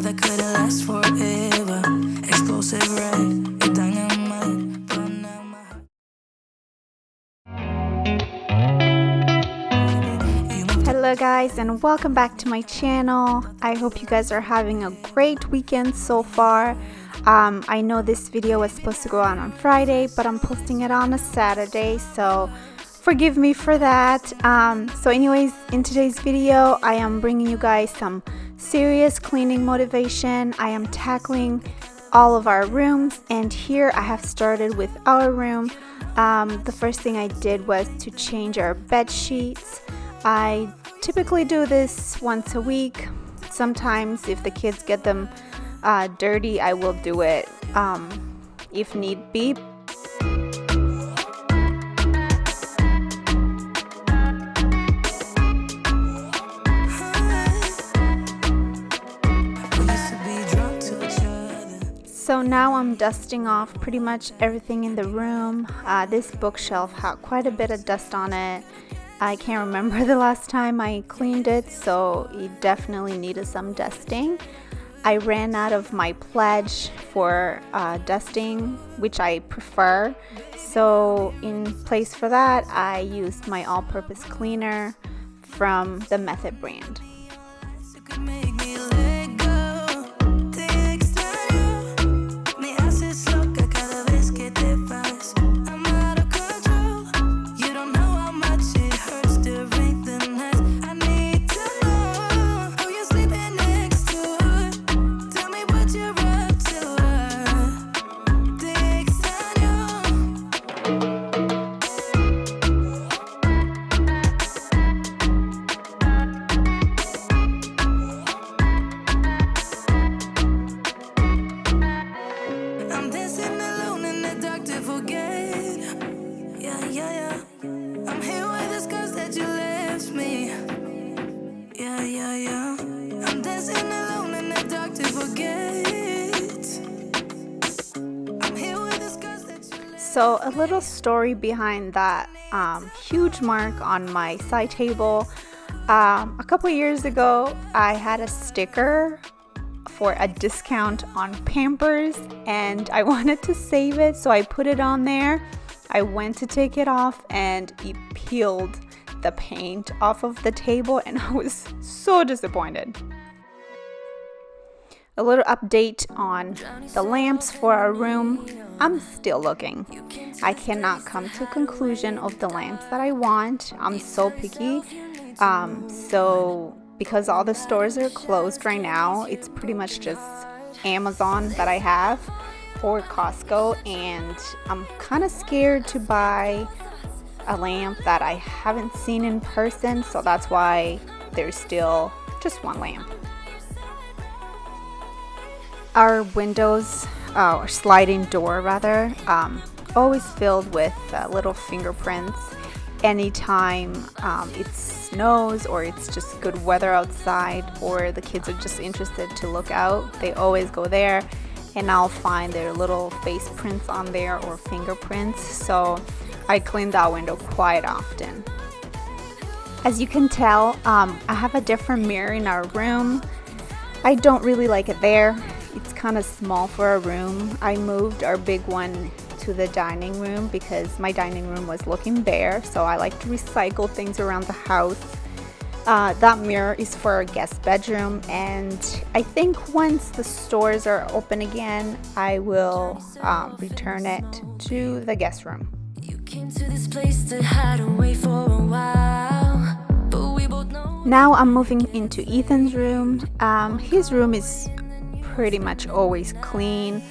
that couldn't last forever. Explosive red, you're dynamite, burn out my heart. Hello guys, and welcome back to my channel. I hope you guys are having a great weekend so far. I know this video was supposed to go out on Friday, but I'm posting it on a Saturday, so forgive me for that. So anyways, in today's video, I am bringing you guys some serious cleaning motivation. I am tackling all of our rooms, and here I have started with our room. The first thing I did was to change our bed sheets. I typically do this once a week. Sometimes if the kids get them dirty, I will do it if need be. So now I'm dusting off pretty much everything in the room. This bookshelf had quite a bit of dust on it. I can't remember the last time I cleaned it, so it definitely needed some dusting. I ran out of my pledge for dusting, which I prefer. So in place for that, I used my all-purpose cleaner from the Method brand. So a little story behind that huge mark on my side table. A couple years ago, I had a sticker for a discount on Pampers, and I wanted to save it, so I put it on there. I went to take it off, and it peeled the paint off of the table, and I was so disappointed. A little update on the lamps for our room. I'm still looking. I cannot come to a conclusion of the lamps that I want. I'm so picky. So because all the stores are closed right now, it's pretty much just Amazon that I have or Costco, and I'm kind of scared to buy a lamp that I haven't seen in person, so that's why there's still just one lamp. Our windows, or sliding door rather, always filled with little fingerprints. Anytime it snows or it's just good weather outside, or the kids are just interested to look out, they always go there, and I'll find their little face prints on there or fingerprints. So I clean that window quite often. As you can tell, I have a different mirror in our room. I don't really like it there. It's kind of small for our room. I moved our big one to the dining room because my dining room was looking bare, so I like to recycle things around the house. That mirror is for our guest bedroom, and I think once the stores are open again, I will return it to the guest room. You came to this place to hide away for a while, but we both know. Now I'm moving into Ethan's room. His room is pretty much always clean,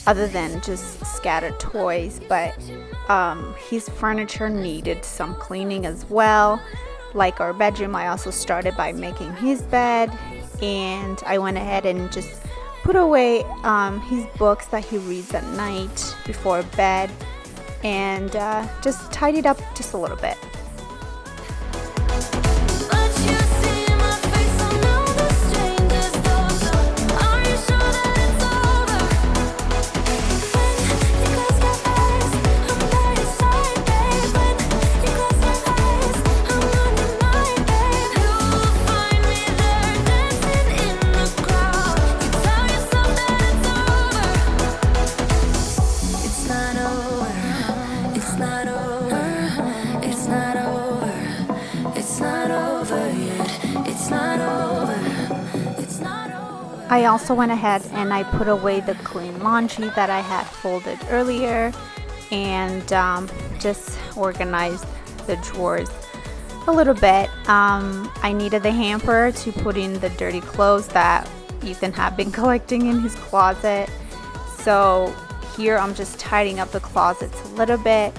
other than just scattered toys, but his furniture needed some cleaning as well. Like our bedroom, I also started by making his bed, and I went ahead and just put away his books that he reads at night before bed, and just tidied up just a little bit. I also went ahead and I put away the clean laundry that I had folded earlier, and just organized the drawers a little bit. I needed the hamper to put in the dirty clothes that Ethan had been collecting in his closet. So here I'm just tidying up the closets a little bit.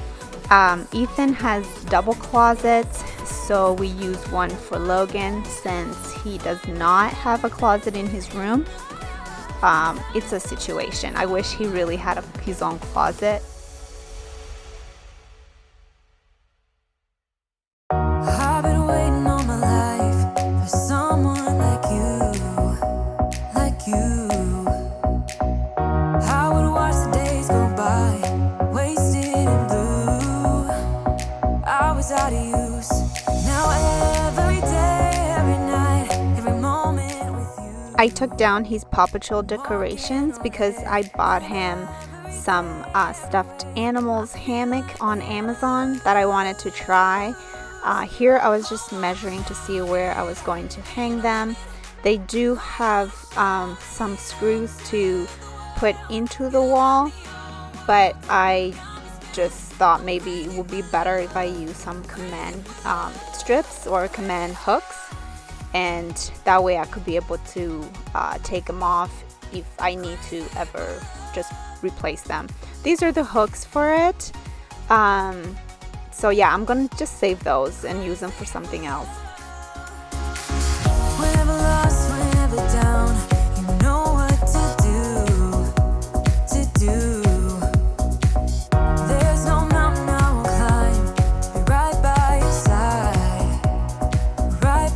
Ethan has double closets, so we use one for Logan since he does not have a closet in his room. It's a situation. I wish he really had his own closet. I've been waiting all my life for someone like you. I would watch the days go by, wasted in blue. I was out of use. Now every day, every night, every moment with you. I took down his Paw Patrol decorations because I bought him some stuffed animals hammock on Amazon that I wanted to try. Here I was just measuring to see where I was going to hang them. They do have some screws to put into the wall, but I just thought maybe it would be better if I use some command strips or command hooks, and that way I could be able to take them off if I need to ever just replace them. These are the hooks for it. So yeah, I'm gonna just save those and use them for something else. Whenever lost, whenever down, you know what to do. There's no mountain I won't climb to be right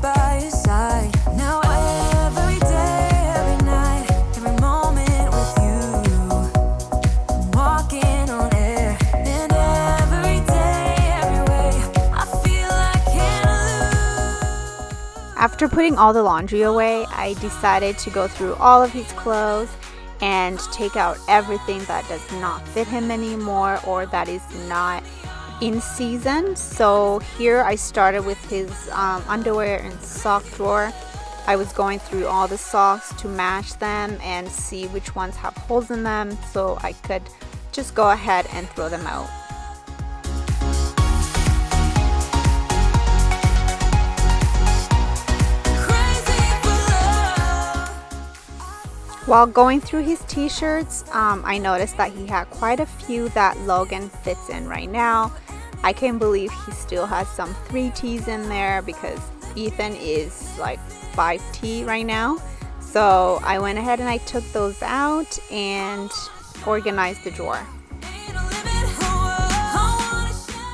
by your side. Now every day, every night, every moment with you, I'm walking on air, and every day, every way, I feel I can't lose. After putting all the laundry away, I decided to go through all of his clothes and take out everything that does not fit him anymore or that is not in season. So here I started with his underwear and sock drawer. I was going through all the socks to match them and see which ones have holes in them so I could just go ahead and throw them out. While going through his t-shirts, I noticed that he had quite a few that Logan fits in right now. I can't believe he still has some 3Ts in there because Ethan is like 5T right now. So I went ahead and I took those out and organized the drawer.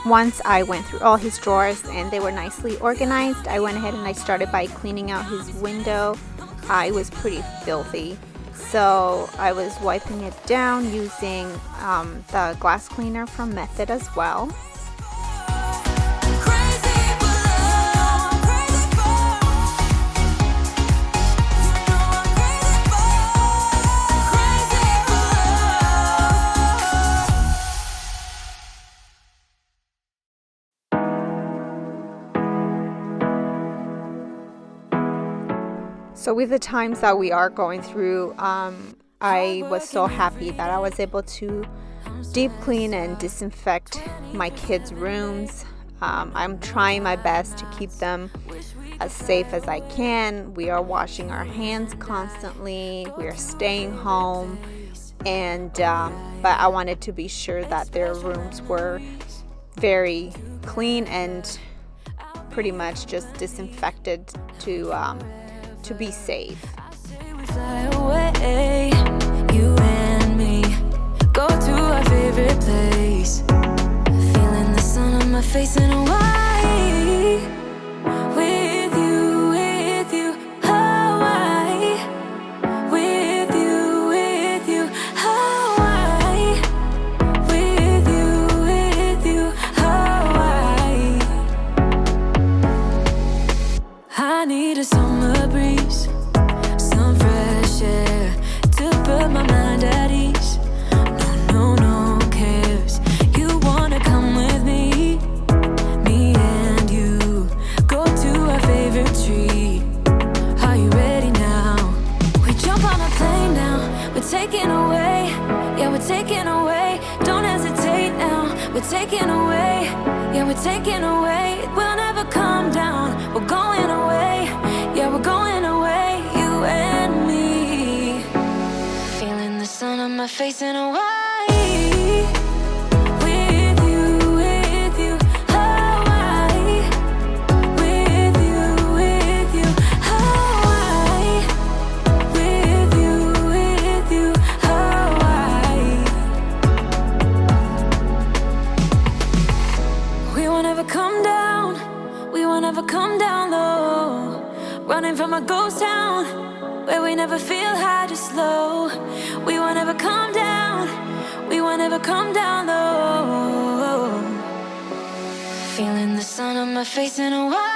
Once I went through all his drawers and they were nicely organized, I went ahead and I started by cleaning out his window. It was pretty filthy. So I was wiping it down using the glass cleaner from Method as well. So with the times that we are going through, I was so happy that I was able to deep clean and disinfect my kids' rooms. I'm trying my best to keep them as safe as I can. We are washing our hands constantly. We are staying home, and but I wanted to be sure that their rooms were very clean and pretty much just disinfected to be safe. We fly away, you and me, go to our favorite place, feeling the sun on my face in Hawaii. With you, Hawaii. With you, Hawaii. With you, Hawaii. I need a summer breeze, some fresh air. we're taking away. Yeah, we're taking away. Don't hesitate now. We're taking away. Yeah, we're taking away. We'll never come down. We're going away. Yeah, we're going away. You and me. Feeling the sun on my face in Hawaii. Running from a ghost town where we never feel high, just low. We won't ever come down. We won't ever come down low. Feeling the sun on my face in Hawaii.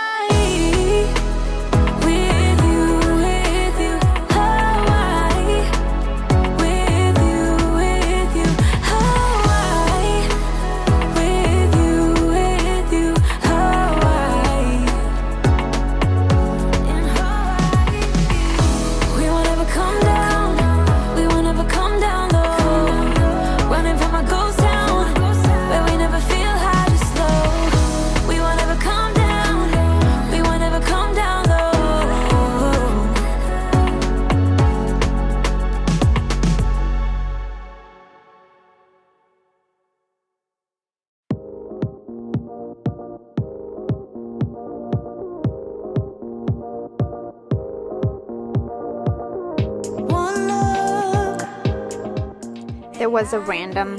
There was a random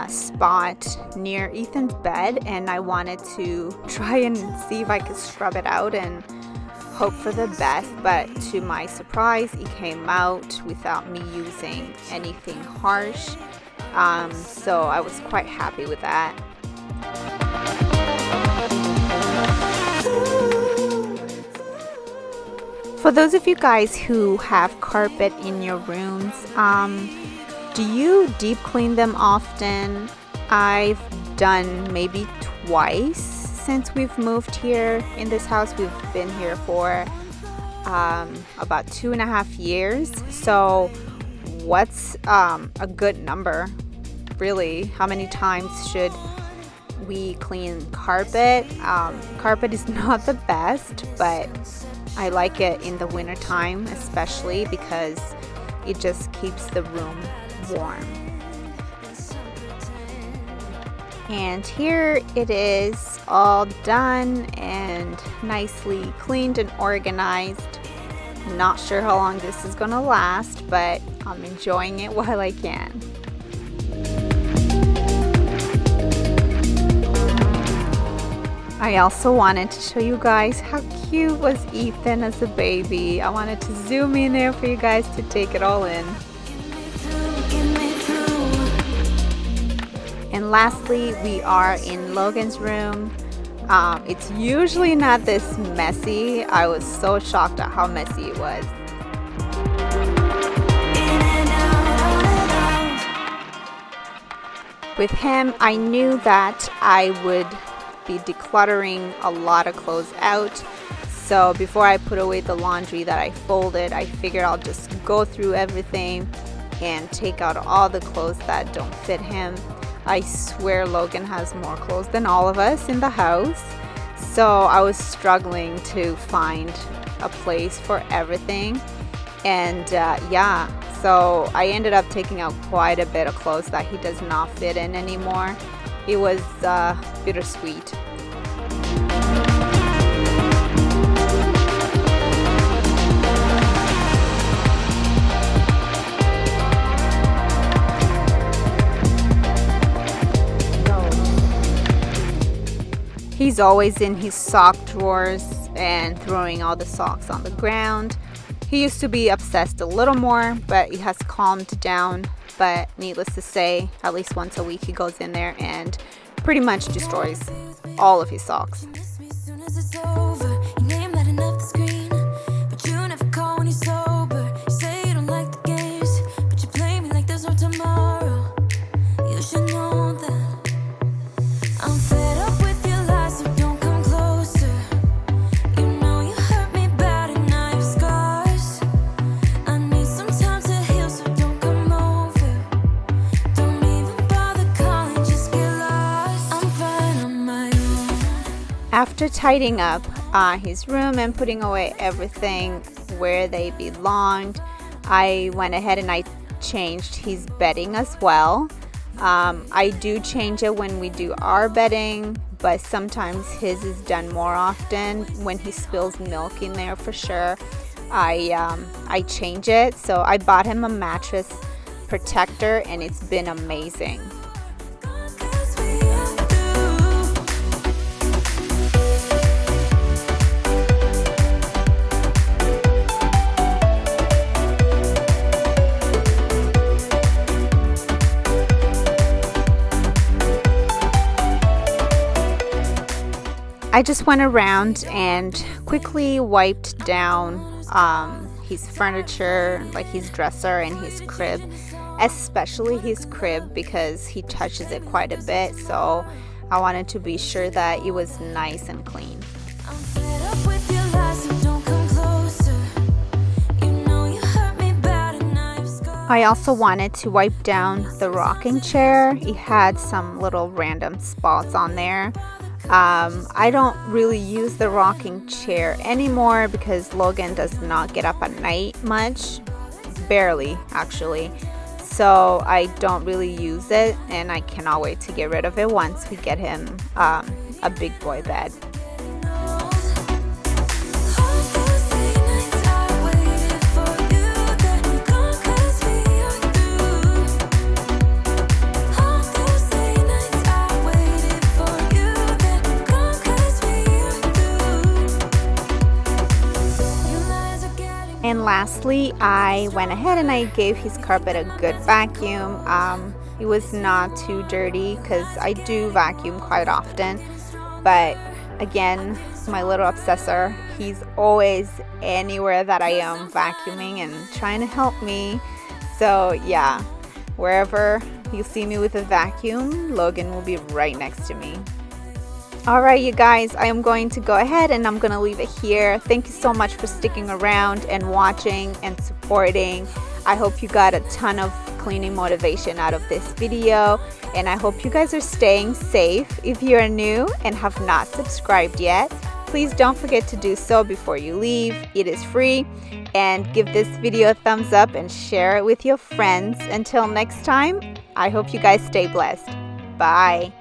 spot near Ethan's bed, and I wanted to try and see if I could scrub it out and hope for the best, but to my surprise it came out without me using anything harsh, so I was quite happy with that. For those of you guys who have carpet in your rooms, do you deep clean them often? I've done maybe twice since we've moved here in this house. We've been here for about 2.5 years. So what's a good number? Really, how many times should we clean carpet? Carpet is not the best, but I like it in the winter time, especially because it just keeps the room warm. And here it is, all done and nicely cleaned and organized. Not sure how long this is gonna last, but I'm enjoying it while I can. I also wanted to show you guys how cute was Ethan as a baby. I wanted to zoom in there for you guys to take it all in. And lastly, we are in Logan's room. It's usually not this messy. I was so shocked at how messy it was. With him, I knew that I would be decluttering a lot of clothes out. So before I put away the laundry that I folded, I figured I'll just go through everything and take out all the clothes that don't fit him. I swear Logan has more clothes than all of us in the house. So I was struggling to find a place for everything. And yeah, so I ended up taking out quite a bit of clothes that he does not fit in anymore. It was bittersweet. He's always in his sock drawers and throwing all the socks on the ground. He used to be obsessed a little more, but it has calmed down. But needless to say, at least once a week he goes in there and pretty much destroys all of his socks. after tidying up his room and putting away everything where they belonged, I went ahead and I changed his bedding as well. I do change it when we do our bedding, but sometimes his is done more often. When he spills milk in there, for sure, I change it. So I bought him a mattress protector, and it's been amazing. I just went around and quickly wiped down his furniture, like his dresser and his crib, especially his crib because he touches it quite a bit. So I wanted to be sure that it was nice and clean. I also wanted to wipe down the rocking chair. It had some little random spots on there. I don't really use the rocking chair anymore because Logan does not get up at night much, barely actually, so I don't really use it, and I cannot wait to get rid of it once we get him a big boy bed. And lastly, I went ahead and I gave his carpet a good vacuum. It was not too dirty because I do vacuum quite often. But again, my little obsessor, he's always anywhere that I am vacuuming and trying to help me. So yeah, wherever you see me with a vacuum, Logan will be right next to me. Alright, you guys, I am going to go ahead and I'm going to leave it here. Thank you so much for sticking around and watching and supporting. I hope you got a ton of cleaning motivation out of this video, and I hope you guys are staying safe. If you are new and have not subscribed yet, please don't forget to do so before you leave. It is free, and give this video a thumbs up and share it with your friends. Until next time, I hope you guys stay blessed. Bye.